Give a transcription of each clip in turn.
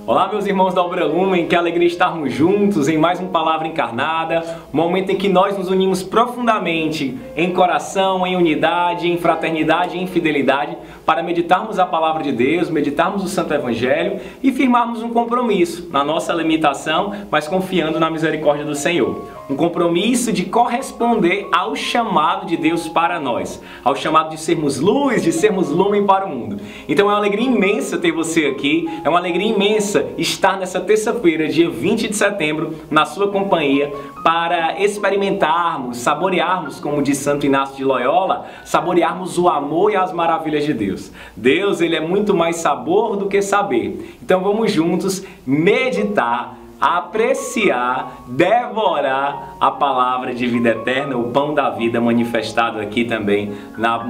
Olá, meus irmãos da Obra Lumen, que alegria estarmos juntos em mais uma Palavra Encarnada, um momento em que nós nos unimos profundamente em coração, em unidade, em fraternidade e em fidelidade para meditarmos a Palavra de Deus, meditarmos o Santo Evangelho e firmarmos um compromisso na nossa limitação, mas confiando na misericórdia do Senhor. Um compromisso de corresponder ao chamado de Deus para nós, ao chamado de sermos luz, de sermos lumen para o mundo. Então é uma alegria imensa ter você aqui, é uma alegria imensa estar nessa terça-feira, dia 20 de setembro, na sua companhia, para experimentarmos, saborearmos, como diz Santo Inácio de Loyola, saborearmos o amor e as maravilhas de Deus. Deus, ele é muito mais sabor do que saber. Então vamos juntos meditar, apreciar, devorar a palavra de vida eterna, o pão da vida manifestado aqui também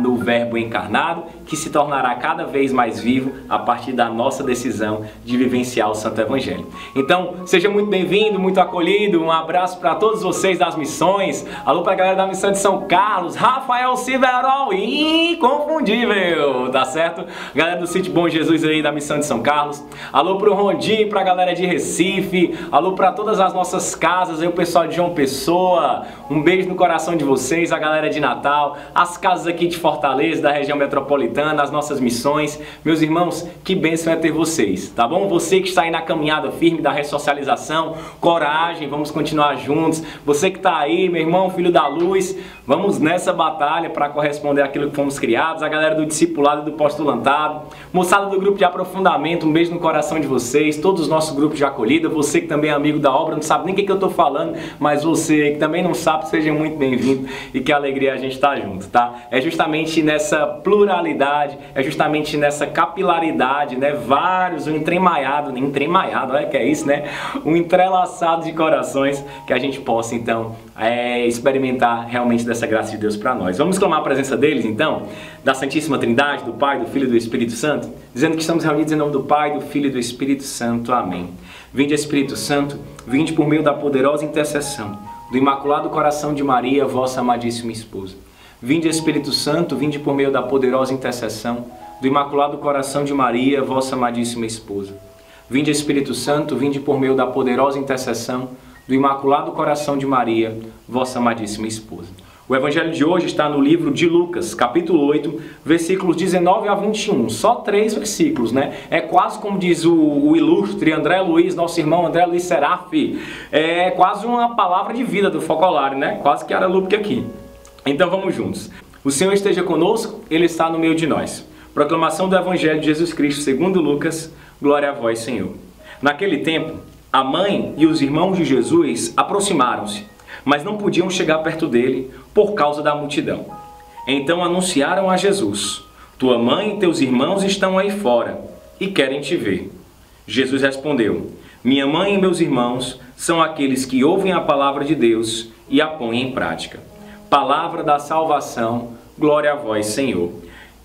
no Verbo encarnado, que se tornará cada vez mais vivo a partir da nossa decisão de vivenciar o Santo Evangelho. Então, seja muito bem-vindo, muito acolhido, um abraço para todos vocês das missões, alô para a galera da missão de São Carlos, Rafael Silverol, inconfundível, tá certo? Galera do Sítio Bom Jesus aí da missão de São Carlos, alô pro Rondim, pra galera de Recife, alô para todas as nossas casas, aí o pessoal de João Pessoa, um beijo no coração de vocês, a galera de Natal, as casas aqui de Fortaleza, da região metropolitana, as nossas missões. Meus irmãos, que bênção é ter vocês, tá bom? Você que está aí na caminhada firme da ressocialização, coragem, vamos continuar juntos. Você que está aí, meu irmão, filho da luz, vamos nessa batalha para corresponder àquilo que fomos criados. A galera do discipulado e do postulantado, moçada do grupo de aprofundamento, um beijo no coração de vocês, todos os nossos grupos de acolhida, você que também é amigo da obra, não sabe nem o que eu estou falando, mas você que também não sabe, seja muito bem-vindo e que alegria a gente estar junto, tá? É justamente nessa pluralidade, é justamente nessa capilaridade, né? Vários, um entremaiado, olha que é isso, né? Um entrelaçado de corações que a gente possa, então, experimentar realmente dessa graça de Deus para nós. Vamos clamar a presença deles, então, da Santíssima Trindade, do Pai, do Filho e do Espírito Santo, dizendo que estamos reunidos em nome do Pai, do Filho e do Espírito Santo. Amém. Vinde, Espírito Santo, vinde por meio da poderosa intercessão do Imaculado Coração de Maria, vossa amadíssima esposa. Vinde, Espírito Santo, vinde por meio da poderosa intercessão do Imaculado Coração de Maria, vossa amadíssima esposa. Vinde, Espírito Santo, vinde por meio da poderosa intercessão do Imaculado Coração de Maria, vossa amadíssima esposa. O Evangelho de hoje está no livro de Lucas, capítulo 8, versículos 19 a 21. Só 3 versículos, né? É quase como diz o ilustre André Luiz, nosso irmão André Luiz Serafi. É quase uma palavra de vida do Focolare, né? Quase que era loop aqui. Então vamos juntos. O Senhor esteja conosco, Ele está no meio de nós. Proclamação do Evangelho de Jesus Cristo segundo Lucas. Glória a vós, Senhor. Naquele tempo, a mãe e os irmãos de Jesus aproximaram-se, mas não podiam chegar perto dele por causa da multidão. Então anunciaram a Jesus: tua mãe e teus irmãos estão aí fora e querem te ver. Jesus respondeu: minha mãe e meus irmãos são aqueles que ouvem a palavra de Deus e a põem em prática. Palavra da salvação, glória a vós, Senhor.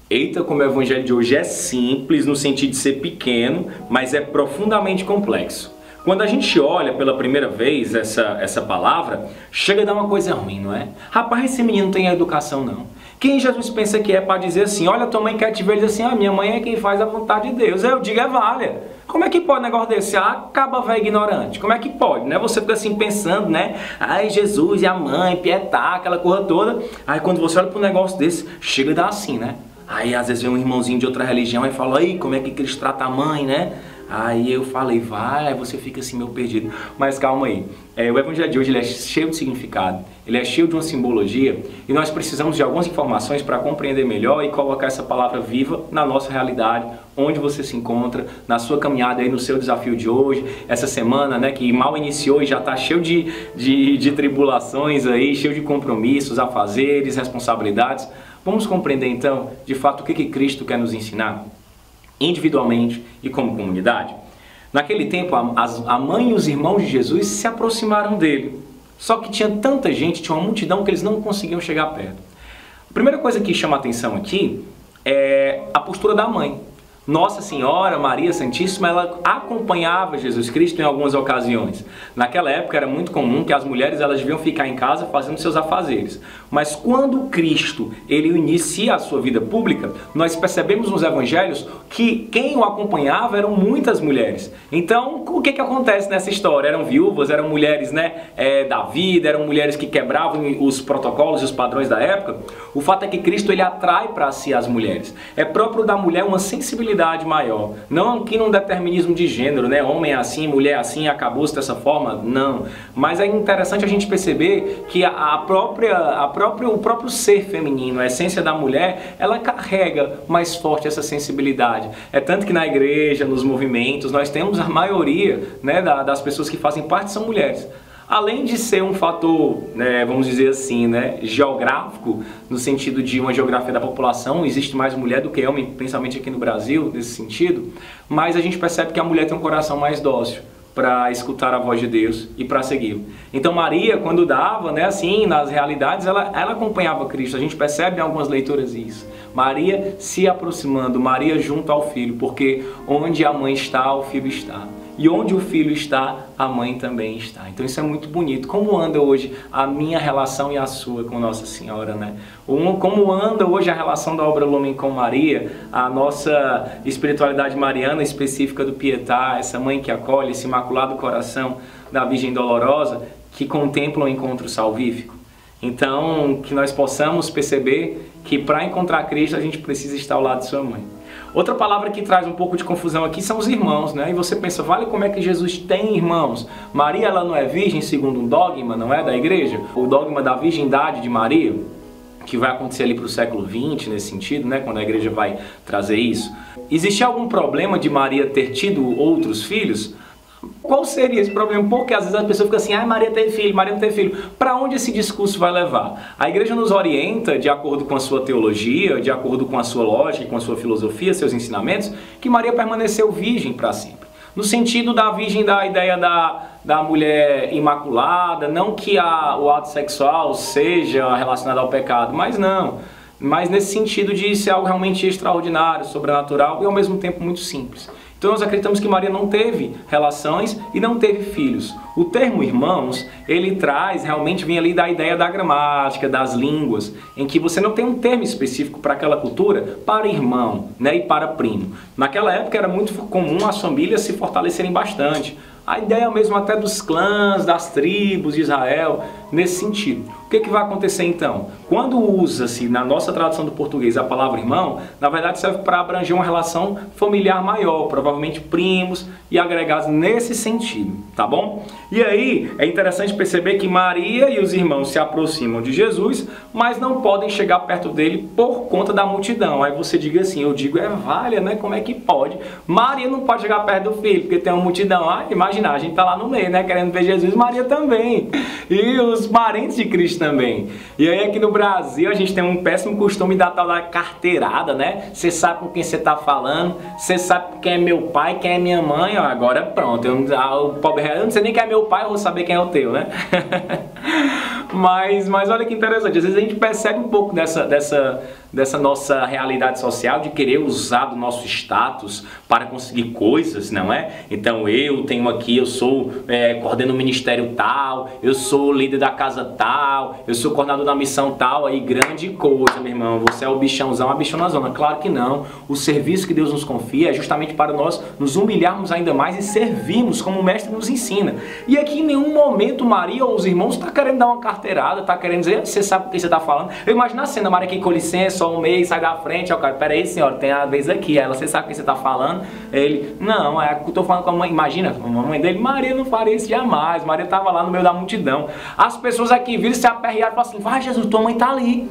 Eita, como o Evangelho de hoje é simples no sentido de ser pequeno, mas é profundamente complexo. Quando a gente olha pela primeira vez essa palavra, chega a dar uma coisa ruim, não é? Rapaz, esse menino não tem educação, não. Quem Jesus pensa que é para dizer assim, olha, tua mãe quer te ver, diz assim, minha mãe é quem faz a vontade de Deus. Eu digo, valha. Como é que pode um negócio desse? Acaba velho ignorante. Como é que pode, né? Você fica assim pensando, né? Ai, Jesus e a mãe, pietá, aquela coisa toda. Aí quando você olha para um negócio desse, chega a dar assim, né? Aí às vezes vem um irmãozinho de outra religião e fala, aí, como é que eles tratam a mãe, né? Aí eu falei, vai, você fica assim meio perdido. Mas calma aí, o Evangelho de hoje ele é cheio de significado, ele é cheio de uma simbologia e nós precisamos de algumas informações para compreender melhor e colocar essa palavra viva na nossa realidade, onde você se encontra, na sua caminhada aí no seu desafio de hoje, essa semana, né, que mal iniciou e já está cheio de tribulações aí, cheio de compromissos, afazeres, responsabilidades. Vamos compreender então, de fato, o que Cristo quer nos ensinar? Individualmente e como comunidade. Naquele tempo, a mãe e os irmãos de Jesus se aproximaram dele. Só que tinha tanta gente, tinha uma multidão que eles não conseguiam chegar perto. A primeira coisa que chama a atenção aqui é a postura da mãe. Nossa Senhora, Maria Santíssima, ela acompanhava Jesus Cristo em algumas ocasiões. Naquela época era muito comum que as mulheres elas deviam ficar em casa fazendo seus afazeres. Mas quando Cristo ele inicia a sua vida pública, nós percebemos nos evangelhos que quem o acompanhava eram muitas mulheres. Então, o que acontece nessa história? Eram viúvas, eram mulheres da vida, eram mulheres que quebravam os protocolos e os padrões da época. O fato é que Cristo ele atrai para si as mulheres. É próprio da mulher uma sensibilidade maior. Não aqui num determinismo de gênero, né? Homem é assim, mulher é assim, acabou-se dessa forma. Não. Mas é interessante a gente perceber que o próprio ser feminino, a essência da mulher, ela carrega mais forte essa sensibilidade. É tanto que na igreja, nos movimentos, nós temos a maioria, né, das pessoas que fazem parte são mulheres. Além de ser um fator, vamos dizer assim, geográfico, no sentido de uma geografia da população, existe mais mulher do que homem, principalmente aqui no Brasil, nesse sentido, mas a gente percebe que a mulher tem um coração mais dócil para escutar a voz de Deus e para segui-lo. Então Maria, quando dava, assim, nas realidades, ela acompanhava Cristo. A gente percebe em algumas leituras isso. Maria se aproximando, Maria junto ao Filho, porque onde a mãe está, o Filho está. E onde o filho está, a mãe também está. Então isso é muito bonito. Como anda hoje a minha relação e a sua com Nossa Senhora, né? Como anda hoje a relação da Obra Lumen com Maria, a nossa espiritualidade mariana específica do Pietà, essa mãe que acolhe, esse imaculado coração da Virgem Dolorosa, que contempla o encontro salvífico. Então, que nós possamos perceber que para encontrar Cristo a gente precisa estar ao lado de sua mãe. Outra palavra que traz um pouco de confusão aqui são os irmãos, né? E você pensa, vale, como é que Jesus tem irmãos? Maria, ela não é virgem segundo um dogma, não é, da igreja? O dogma da virgindade de Maria, que vai acontecer ali para o século XX, nesse sentido, né? Quando a igreja vai trazer isso. Existia algum problema de Maria ter tido outros filhos? Qual seria esse problema? Porque às vezes a pessoa fica assim, Maria teve filho, Maria não teve filho. Para onde esse discurso vai levar? A igreja nos orienta, de acordo com a sua teologia, de acordo com a sua lógica, com a sua filosofia, seus ensinamentos, que Maria permaneceu virgem para sempre. No sentido da virgem, da ideia da mulher imaculada, não que o ato sexual seja relacionado ao pecado, mas não. Mas nesse sentido de ser algo realmente extraordinário, sobrenatural e ao mesmo tempo muito simples. Então nós acreditamos que Maria não teve relações e não teve filhos. O termo irmãos, ele realmente vem ali da ideia da gramática, das línguas, em que você não tem um termo específico para aquela cultura, para irmão, e para primo. Naquela época era muito comum as famílias se fortalecerem bastante. A ideia mesmo até dos clãs, das tribos de Israel, nesse sentido. O que vai acontecer então? Quando usa-se na nossa tradução do português a palavra irmão, na verdade serve para abranger uma relação familiar maior, provavelmente primos e agregados nesse sentido, tá bom? E aí é interessante perceber que Maria e os irmãos se aproximam de Jesus, mas não podem chegar perto dele por conta da multidão. Aí você diga assim, eu digo, valha, né? Como é que pode? Maria não pode chegar perto do filho, porque tem uma multidão. Imagina, a gente tá lá no meio, querendo ver Jesus, Maria também. E os parentes de Cristo também. E aí aqui no Brasil a gente tem um péssimo costume da tal da carteirada, né? Você sabe com quem você tá falando, você sabe quem é meu pai, quem é minha mãe, agora pronto. Eu não sei nem quem é meu pai, eu vou saber quem é o teu, né? Mas olha que interessante, às vezes a gente percebe um pouco dessa nossa realidade social de querer usar do nosso status para conseguir coisas, não é? Então eu tenho aqui, eu sou coordeno o ministério tal, eu sou líder da casa tal, eu sou coordenador da missão tal, aí grande coisa, meu irmão, você é o bichãozão, a bichona zona. Claro que não, o serviço que Deus nos confia é justamente para nós nos humilharmos ainda mais e servirmos como o mestre nos ensina. E aqui em nenhum momento Maria ou os irmãos está querendo dar uma carteirada, está querendo dizer, você sabe o que você está falando. Eu imagino a cena, Maria aqui com licença, só um mês, sai da frente, cara, peraí senhora, tem a vez aqui, ela, você sabe o que você está falando? Ele, não, eu estou falando com a mãe, imagina, a mãe dele, Maria não faria isso jamais, Maria estava lá no meio da multidão. As pessoas aqui viram, se aperrearam e falaram assim, vai Jesus, tua mãe está ali.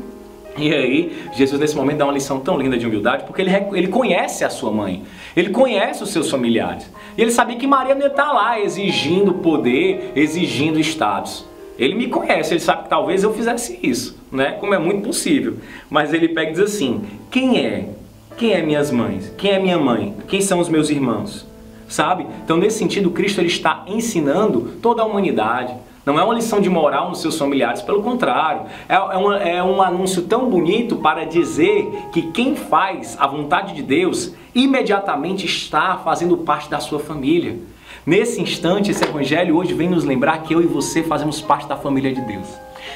E aí, Jesus nesse momento dá uma lição tão linda de humildade, porque ele conhece a sua mãe, ele conhece os seus familiares. E ele sabia que Maria não ia estar lá exigindo poder, exigindo status. Ele me conhece, ele sabe que talvez eu fizesse isso, né? Como é muito possível. Mas ele pega e diz assim, quem é minhas mães? Quem é minha mãe? Quem são os meus irmãos? Sabe? Então nesse sentido, Cristo ele está ensinando toda a humanidade. Não é uma lição de moral nos seus familiares, pelo contrário. É um anúncio tão bonito para dizer que quem faz a vontade de Deus imediatamente está fazendo parte da sua família. Nesse instante, esse evangelho hoje vem nos lembrar que eu e você fazemos parte da família de Deus.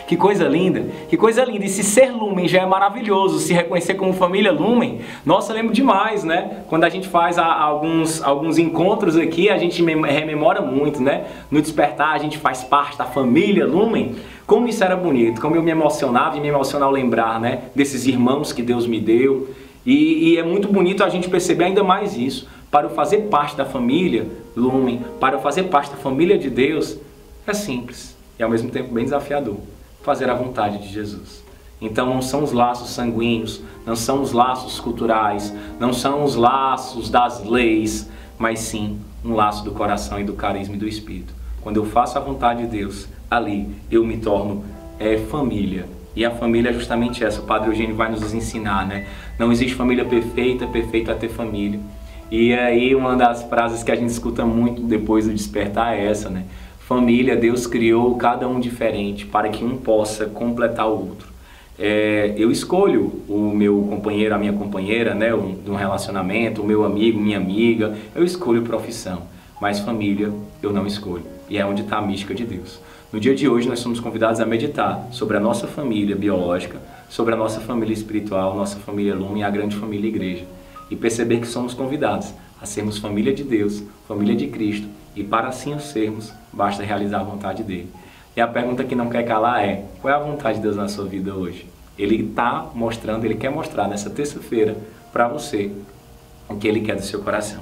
Que coisa linda, que coisa linda. E se ser Lumen já é maravilhoso, se reconhecer como família Lumen, nossa, eu lembro demais, né? Quando a gente faz alguns encontros aqui, a gente rememora muito, né? No despertar, a gente faz parte da família Lumen. Como isso era bonito, como eu me emocionava e me emociona ao lembrar, né? Desses irmãos que Deus me deu. E é muito bonito a gente perceber ainda mais isso. Para eu fazer parte da família Lumen, para eu fazer parte da família de Deus, é simples e ao mesmo tempo bem desafiador. Fazer a vontade de Jesus. Então não são os laços sanguíneos, não são os laços culturais, não são os laços das leis, mas sim um laço do coração e do carisma e do Espírito. Quando eu faço a vontade de Deus, ali eu me torno família. E a família é justamente essa, o Padre Eugênio vai nos ensinar, né? Não existe família perfeita, perfeito é ter família. E aí uma das frases que a gente escuta muito depois do despertar é essa, né? Família, Deus criou cada um diferente para que um possa completar o outro. Eu escolho o meu companheiro, a minha companheira, né, de um relacionamento, o meu amigo, minha amiga, eu escolho profissão, mas família eu não escolho. E é onde está a mística de Deus. No dia de hoje nós somos convidados a meditar sobre a nossa família biológica, sobre a nossa família espiritual, nossa família Lumen e a grande família Igreja. E perceber que somos convidados a sermos família de Deus, família de Cristo, e para assim o sermos, basta realizar a vontade dele. E a pergunta que não quer calar é: qual é a vontade de Deus na sua vida hoje? Ele está mostrando, ele quer mostrar nessa terça-feira para você o que ele quer do seu coração.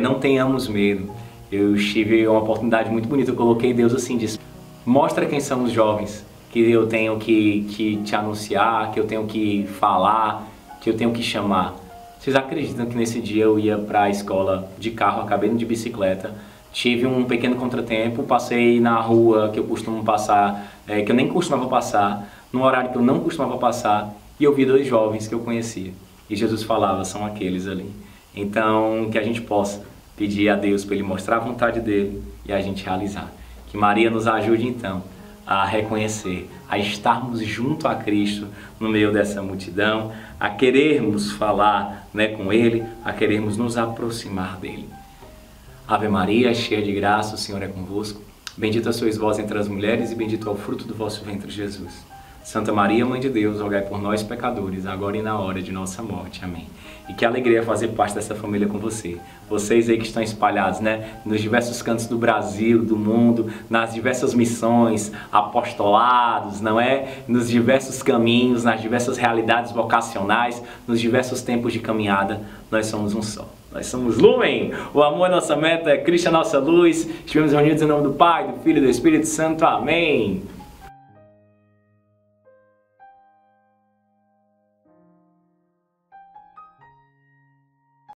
Não tenhamos medo. Eu tive uma oportunidade muito bonita, eu coloquei Deus assim, disse: mostra quem são os jovens, que eu tenho que te anunciar, que eu tenho que falar, que eu tenho que chamar. Vocês acreditam que nesse dia eu ia para a escola de carro, acabei indo de bicicleta, tive um pequeno contratempo, passei na rua que eu costumo passar, que eu nem costumava passar, num horário que eu não costumava passar, e eu vi 2 jovens que eu conhecia. E Jesus falava: são aqueles ali. Então, que a gente possa pedir a Deus para Ele mostrar a vontade dEle e a gente realizar. Que Maria nos ajude então a reconhecer, a estarmos junto a Cristo no meio dessa multidão, a querermos falar, né, com Ele, a querermos nos aproximar dEle. Ave Maria, cheia de graça, o Senhor é convosco. Bendita sois vós entre as mulheres e bendito é o fruto do vosso ventre, Jesus. Santa Maria, Mãe de Deus, rogai por nós, pecadores, agora e na hora de nossa morte. Amém. E que alegria fazer parte dessa família com você. Vocês aí que estão espalhados, né, nos diversos cantos do Brasil, do mundo, nas diversas missões, apostolados, não é? Nos diversos caminhos, nas diversas realidades vocacionais, nos diversos tempos de caminhada, nós somos um só. Nós somos Lumen, o amor é nossa meta, Cristo é nossa luz. Estivemos reunidos em nome do Pai, do Filho e do Espírito Santo. Amém.